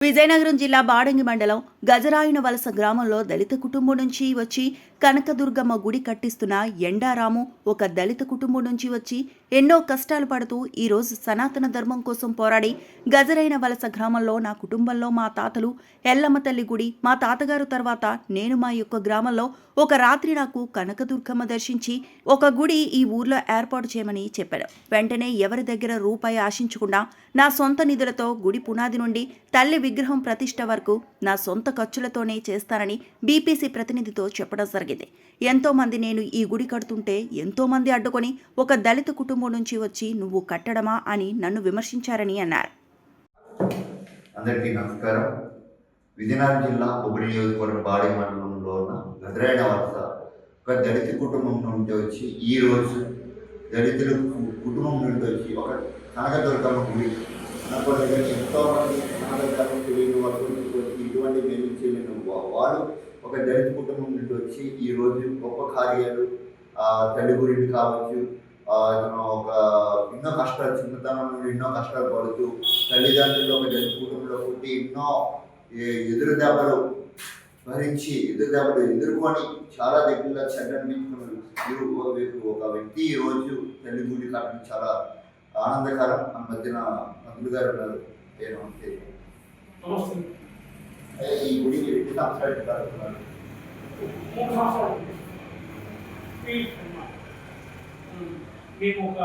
విజయనగరం జిల్లా బాడంగి మండలం గజరాయున వలస గ్రామంలో దళిత కుటుంబం నుంచి వచ్చి కనకదుర్గమ్మ గుడి కట్టిస్తున్న ఎండారాము ఒక దళిత కుటుంబం నుంచి వచ్చి ఎన్నో కష్టాలు పడుతూ ఈరోజు సనాతన ధర్మం కోసం పోరాడి గజరైన వలస గ్రామంలో నా కుటుంబంలో మా తాతలు ఎల్లమ్మ తల్లి గుడి మా తాతగారు తర్వాత నేను మా యొక్క గ్రామంలో ఒక రాత్రి నాకు కనకదుర్గమ్మ దర్శించి ఒక గుడి ఈ ఊర్లో ఏర్పాటు చేయమని చెప్పాడు. వెంటనే ఎవరి దగ్గర రూపాయి ఆశించకుండా నా సొంత నిధులతో గుడి పునాది నుండి తల్లి విగ్రహం ప్రతిష్ట వరకు నా సొంత ఖర్చులతోనే చేస్తానని బీపీసీ ప్రతినిధితో చెప్పడం జరిగింది. ఎంతో మంది నేను ఈ గుడి కడుతుంటే ఎంతో మంది అడ్డుకొని ఒక దళిత కుటుంబం నుంచి వచ్చి నువ్వు కట్టడమా అని నన్ను విమర్శించారని అన్నారు. అందరికీ నమస్కారం. విజయనగరం జిల్లా బొబ్బిలి నియోజకవర్గం బాడి మండలంలో ఉన్న గజరాయున వలస ఒక దళిత కుటుంబం నుండి వచ్చి ఈరోజు దళితుల కుటుంబం నుండి వచ్చి ఒక కనకదుర్గమ్మ గుడి ఎంతో మంది కనకదుర్గమ్మ తెలియని వాళ్ళ గురించి వచ్చి ఇటువంటి మేలు చేయలేని వాళ్ళు ఒక దళిత కుటుంబం నుండి వచ్చి ఈరోజు గొప్ప కార్యాలు తల్లి గురించి కావచ్చు, ఒక ఎన్నో కష్టాలు చిన్నతనం నుండి ఎన్నో కష్టాలు పడుతూ తల్లిదండ్రులు ఒక దళిత కుటుంబంలో పుట్టి ఎన్నో ఎదురు దెబ్బలు భరించి ఎదుర్కొని చాలా దగ్గరగా చెడ్డనిపించుకున్నారు ఒక వ్యక్తి ఈరోజు తల్లి గుడి కట్టడం చాలా ఆనందకరం. మన మధ్యన మంత్రులు గారు ఉన్నారు. ఈ గుడికి ఎన్ని సంవత్సరాలు కడుతున్నారు? 3 సంవత్సరాలు. మేము ఒక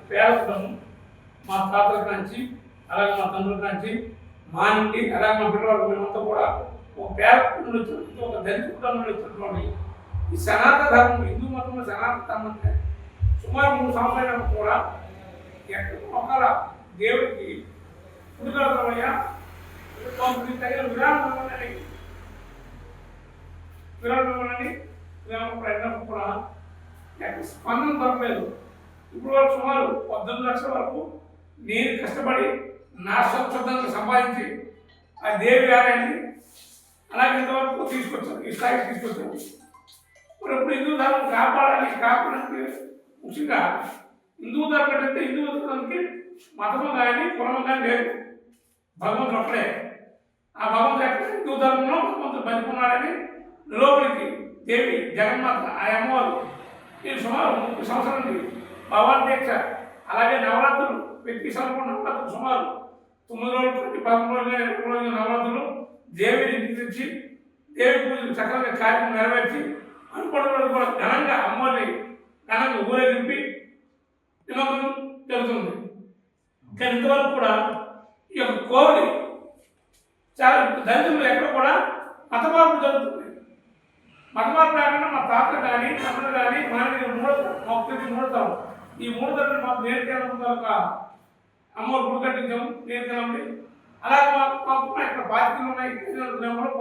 పేదలను మా తాతల కాంచి అలాగే మా తండ్రుల కాంచి మా నుండి అలాగే మా పిల్లలకు మేమంతా కూడా ఒక పేద నుండి వచ్చినటువంటి ఒక దళిత కుటుంబం నుండి వచ్చినటువంటి ఈ సనాతన ధర్మం, హిందూ మతంలో సనాతన ధర్మం అంటే సుమారు 3 సంవత్సరాలు కూడా ఎక్కడ ఒకళ్ళ దేవుడికి పుట్టుకడతామయ్యా తగిన విరాళం ఇవ్వాలని కూడా స్పందన దొరకలేదు. ఇప్పుడు వరకు సుమారు 18 లక్షల వరకు నేను కష్టపడి నా స్వచ్ఛందంగా సంపాదించి ఆ దేవి ఆలయాన్ని అలాగే ఇంతవరకు తీసుకొచ్చాను, ఈ స్థాయికి తీసుకొచ్చాను. ఇప్పుడు హిందూ ధర్మం కాపాడడానికి ముఖ్యంగా హిందూ ధర్మం అంటే హిందూ ధర్మానికి మతము కానీ కులము కానీ లేదు. భగవంతుడు ఒక్కడే. ఆ భగవంతుడు ఎక్కడ హిందూ ధర్మంలో భగవంతుడు బతుకున్నాడని లోపలికి దేవి జగన్మాత ఆ అమ్మవారు నేను సుమారు 30 సంవత్సరాల నుండి భగవాన్ దీక్ష అలాగే నవరాత్రులు ప్రతి సంవత్సరం నవరాత్రులు సుమారు 9 రోజులు 11 రోజులు 20 రోజులు నవరాత్రులు దేవిని తెచ్చి దేవి పూజలు చక్కగా కార్యక్రమం నెరవేర్చి అనుకున్న రోజు కూడా ఘనంగా అమ్మవారిని ఘనంగా ఊరేగింపి నిమగ్నం జరుగుతుంది. కానీ ఇంతవరకు కూడా ఈ యొక్క కోవిలి చాలా దళితులు ఎక్కడ కూడా మత మార్పు జరుగుతుంది. మత మార్పు లేకుండా మా తాతలు కానీ తమ్ముడు కానీ మనకి మూడతాం. ఈ 3 తరగతి మాకు నేర్చుకెళ్ళడం ఒక అమ్మవారు గుడి కట్టించాము, నేర్చుకెళ్ళండి. అలాగే మాకు ఇక్కడ బాధ్యతలు ఉన్నాయి,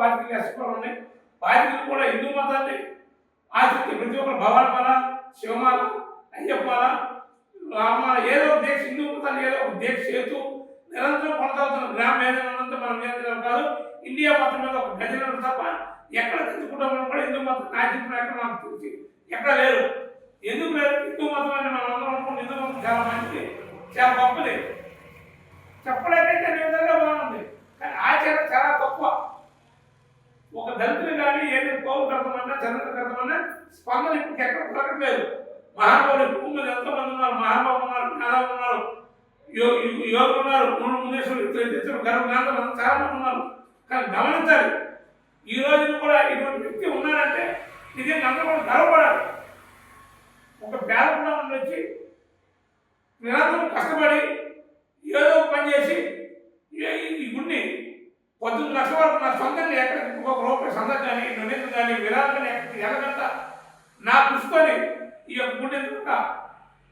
బాధ్యతలు ఎస్కోలు ఉన్నాయి. బాధ్యతలు కూడా హిందూ మతాన్ని ఆసక్తి ప్రతి ఒక్కరు భవానమాల, శివమాల, అయ్యప్పమాల, రామాల ఏదో ఒక దీక్ష హిందూ మతాన్ని ఏదో ఒక దీక్ష చేస్తూ నిరంతరం కొనసాగుతున్న గ్రామం ఏదైనా మనం నియంత్రణ కాదు. ఇండియా మొత్తం మీద ఒక గజన తప్ప ఎక్కడ తెచ్చుకుంటామని కూడా హిందూ మతం నాయకులు ఎక్కడ నాకు తెలిసి ఎక్కడ లేరు. ఎందుకు లేదు? హిందూ మతం అని మనం అందరం అనుకుంటే హిందూ మతం చాలా మంచిది, చాలా గొప్పది. చెప్పలేకైతే అనే విధంగా బాగుంది, కానీ ఆచరణ చాలా తక్కువ. ఒక దళితులు కానీ ఏదైనా కోలు కడతామన్నా చంద్రులు కడతామన్నా స్పందన ఇప్పుడు ఎక్కడ దొరకట్లేదు. మహానుభావులు భూమి మీద ఎంతోమంది ఉన్నారు, మహానుభావులు ఉన్నారు, మేధావులు ఉన్నారు, యోగులు ఉన్నారు, మునీశ్వరులు గర్భగాంధులు చాలా మంది ఉన్నారు. కానీ గమనించాలి, ఈ రోజున కూడా ఇటువంటి వ్యక్తి ఉన్నారంటే నిజంగా అందరూ కూడా గర్వపడాలి. ఒక పేద కుటుంబం వచ్చి నిరంతరం కష్టపడి ఏదో పని చేసి ఈ గుడిని 18 లక్షల వరకు నా సొంతంగా ఎక్కడికి ఒక రూపాయి సందం కానీ డొనేషన్ కానీ విరాళం కానీ ఎక్కడికి ఎలాగంతా నా కృషితోని ఈ యొక్క గుడిని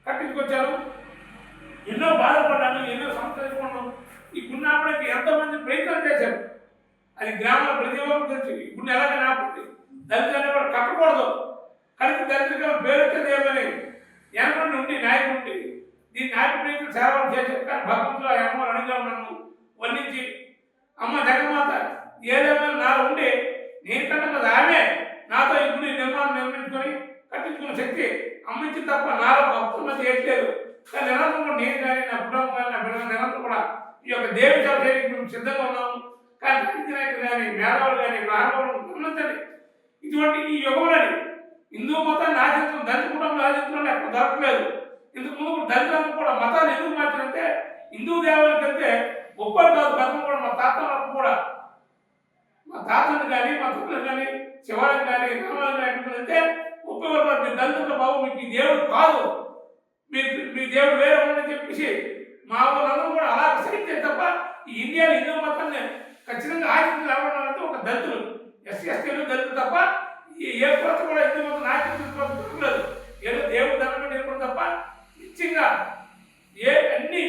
కట్టించుకొచ్చాను. ఎన్నో బాధపడ్డాను, ఎన్నో సంతరించుకున్నాను. ఈ గుడిని ఆపడానికి ఎంతోమంది ప్రయత్నం చేశారు. అది గ్రామంలో ప్రతి ఒక్కరు తెలుసు. ఈ గుడిని ఎలాగైనా ఆపండి, దళితులు అనేవాడు కట్టకూడదు, కలిసి దళితులుగా పేరుతుంది ఏమని ఎనపడి నుండి నాయకుడు ఉండి దీన్ని నాయకుడు సేవలు చేశారు. కానీ భగవంతులు ఆ అమ్మ అడిగా నన్ను వర్ణించి అమ్మ జగన్మాత ఏదేమైనా నా ఉండి నేను కట్టదు ఆమె నాతో ఈ గుడి నిర్మించుకొని కట్టించుకున్న శక్తి అమ్మించి తప్ప నాలో భక్తుల మధ్య ఏట్లేదు. కానీ నిరంతరం కూడా నేను కానీ నా కుటుంబం కానీ నా బిడ్డలు నిరంతరం కూడా ఈ యొక్క దేవి సేవకి మేము సిద్ధంగా ఉన్నాము. కానీ రాజకీయ నాయకులు కానీ మేధావులు కానీ మహానుభావులు గమనించండి. ఇటువంటి ఈ యుగంలోని హిందూ మతాన్ని ఆచరించడం దళిత కుటుంబాలు ఆచరించడం ఎక్కడ దొరకలేదు. ఇంతకు ముందు దళితులను కూడా మతాన్ని ఎందుకు మార్చారంటే హిందూ దేవాలయానికి వెళ్తే ఒక్కరు కాదు, గతం కూడా మా తాత కూడా మా తాతను కానీ మా తండ్రులు కానీ శివాలయం కానీ రామాలయం కానీ ఎక్కడికి వెళ్తే ఒప్పేవారు మీ దళితుల బాబు మీకు ఈ దేవుడు కాదు, మీ దేవుడు వేరే ఉండని చెప్పేసి మా వాళ్ళందరూ కూడా అలా సైతే తప్ప ఈ ఇండియాలో హిందూ మతాన్ని ఖచ్చితంగా ఆచరించాలంటే ఒక దళితులు ఎస్సీలు దళితులు తప్ప ఏ కులత కూడా హిందూ మతం ఆచరించలేదు. ఏదో దేవుడు దండం నేర్పడం తప్ప నిశ్చయంగా అన్ని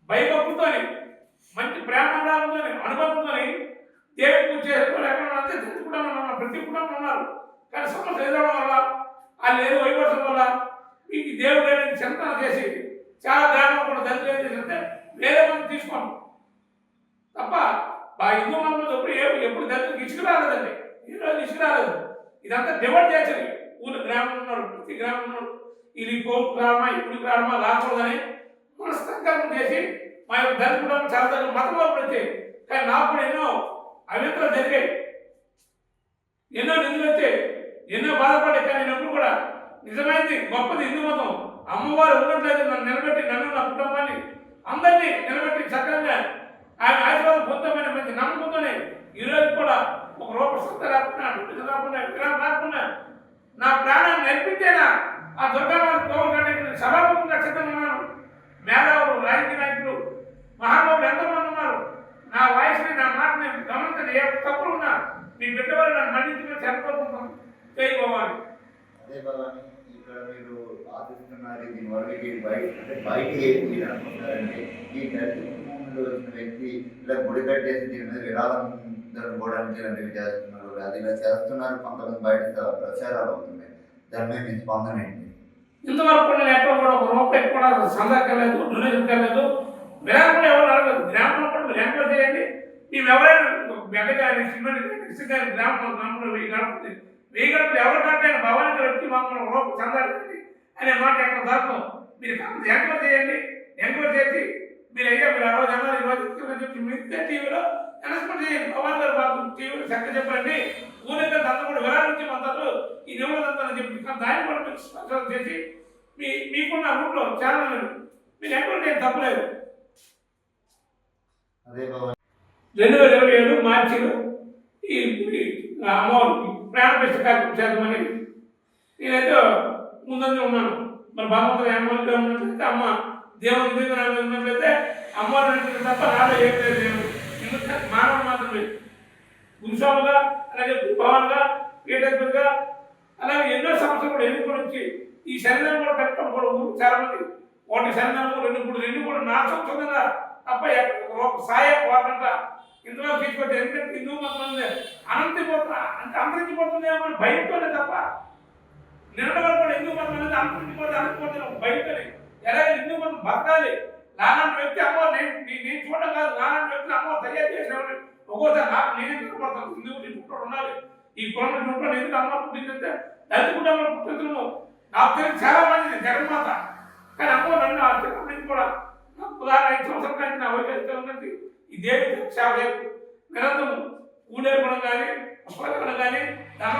భయభక్తితో మంచి ప్రేమాదాలంతో అనుభవంతో దేవుడి పూజ చేసుకోవడం ఎక్కడ అంటే దళిత కుటుంబం ఉన్నారు, ప్రతి కుటుంబం ఉన్నారు. కానీ సమస్య ఎదురవడం వల్ల వాళ్ళు ఏదో వైపడటం వల్ల మీకు దేవుడు అనేది చింతన చేసి చాలా గ్రామంలో కూడా దళితులు ఏం చేసిందంటే వేరే మంది తీసుకోండి తప్ప హిందూ మతం ఎప్పుడు దళితులకు ఇసుక రాలేదండి. ఈరోజు ఇసుక రాలేదు. ఇదంతా డివైడ్ చేసేది. ఊళ్ళో గ్రామం ఉన్నారు, ప్రతి గ్రామం ఉన్నారు, ఇది కోర్టు గ్రామా ఇప్పుడు గ్రామా రాకూడదని మన సంకల్పం చేసి మా యొక్క దళిత కుటుంబం చాలా దగ్గర మతం వరకు వచ్చాయి. కానీ నాకు కూడా ఎన్నో అవిత్రాలు జరిగాయి, ఎన్నో నిధులు వచ్చాయి, ఎన్నో బాధపడ్డాయి. కానీ నేను ఎప్పుడు కూడా నిజమైంది గొప్పది హిందూ మతం. అమ్మవారు ఉన్నట్లయితే నన్ను నిలబెట్టి నన్ను నా కుటుంబాన్ని అందరినీ నిలబెట్టి చక్కగా ఆయన ఆశీర్వాదం పొందమైన మంచి నమ్మకంతోనే ఈరోజు కూడా ఒక రూపాయి సొంత రాకుండా నా ప్రాణాన్ని నేర్పించేనా ఆ దుర్గామాత గౌరవ సభాముఖంగా సిద్ధంగా ఉన్నాను. మేధావులు రాజకీయ నాయకులు మహానుభావులు ఎంతోమంది ఉన్నారు. నా వాయిస్ని నా మాటని గమనించండి. ఏ తప్పులు ఉన్నా మీ బిడ్డవాళ్ళు నన్ను మన్నించుకుని చనిపోతున్నాను. చేయబోవాలి. అదే భవాని, ఇక్కడ మీరు ఆశిస్తున్నారు దీనివల్ల బయటికి మీరు అనుకుంటారంటే ఈ దళిత కుటుంబంలో వచ్చిన వ్యక్తి ఇలా గుడి కట్టేసి దీని మీద విరాళం జరుపుకోవడానికి ఇలాంటివి చేస్తున్నారు, అది ఇలా చేస్తున్నారు, కొంతమంది బయట ప్రచారాలు అవుతున్నాయి. దాని మీద మీ స్పందన ఏంటి? ఇంతవరకు నేను ఎక్కడ కూడా ఒక రూపాయి కూడా సందర్శలేదు, డొనేషన్ కాలేదు, విరాళం ఎవరు అడగదు. గ్రామంలో కూడా మీరు ఎంక్వైరీ చేయండి. మేము ఎవరైనా బెండగాని సిమెంట్ గ్రామంలో గ్రామంలో 1000 గడపది 1000 గడపలు ఎవరు కట్టాయని భవానికి వచ్చి మమ్మల్ని రూపాయి సందర్శించి అనే మాట ఎక్కడ దొరకదు. మీరు ఎంక్వైరీ చేయండి. ఎంక్వైరీ చేసి మీరు అయ్యా మీరు 60 జనాలు 20 చెప్పి మిగతా టీవీలో అనౌన్స్మెంట్ చేయండి. భవాన్ గారు బాబు టీవీలో చక్క చెప్పండి, ఊరికంతా అందరూ కూడా విరాళించి మందరు ఈ నిమ్మలంతా చెప్పి దాన్ని కూడా మీరు స్పష్టం చేసి మీకున్న రూట్లో ఛానల్ మీరు ఎంక్వైరీ చేయండి, తప్పలేదు. అదే భవాని, 2027 మార్చిలో ఈ అమ్మవారికి ప్రాణప్రతిష్ఠ కార్యక్రమం చేద్దామని నేనైతే ముందంజ ఉన్నాను. మరి భగవంతుడు అమ్మవారిగా ఉన్నట్లయితే అమ్మ దేవుని దీవెన ఉన్నట్లయితే అమ్మవారు నడిచిన తప్ప నాలో ఏం లేదు. ఎందుకంటే మానవుడు మాత్రమే గురుస్వాముగా, అలాగే భవాన్గా, పీఠాధిపతిగా, అలాగే ఎన్నో సంవత్సరాలు కూడా ఎన్నుకొని వచ్చి ఈ శరీరం కూడా కట్టడం కూడా చాలా మంది ఒకటి శరీరం రెండు కూడా నా సొంతంగా తప్ప ఒక సాయం పోకుండా ఇందులో తీసుకొచ్చి ఎందుకంటే హిందూ మతం అంతరించిపోతుంది ఏమో భయంతోనే తప్ప నిన్నటి వరకు కూడా హిందూ మతం అనేది అంతరించిపోతే భయంతోనే ఎలాగ హిందూ మతం బతకాలి. నాలాంటి వ్యక్తి అమ్మో నేను చూడడం కాదు, నాలాంటి వ్యక్తులు అమ్మో తయారు చేసినవాడు ఒక్కోసారి నాకు నేనే కనపడతాను. హిందూ చుట్టూ ఉండాలి. ఈ కులం చుట్టూ ఎందుకు అమ్మ పుట్టిందంటే దళిత కుటుంబంలో పుట్టించడము నాకు తెలిసి చాలా మంది జగన్మాత. కానీ అమ్మో నన్ను ఆ చిన్నప్పటి నుంచి కూడా నాకు 5 సంవత్సరాల నుంచి నా వైద్యం ఉన్నది ఈ దేవి సేవ నిరంతరం ఊడేరుకోవడం కానీ పుష్పాలు కానీ దండ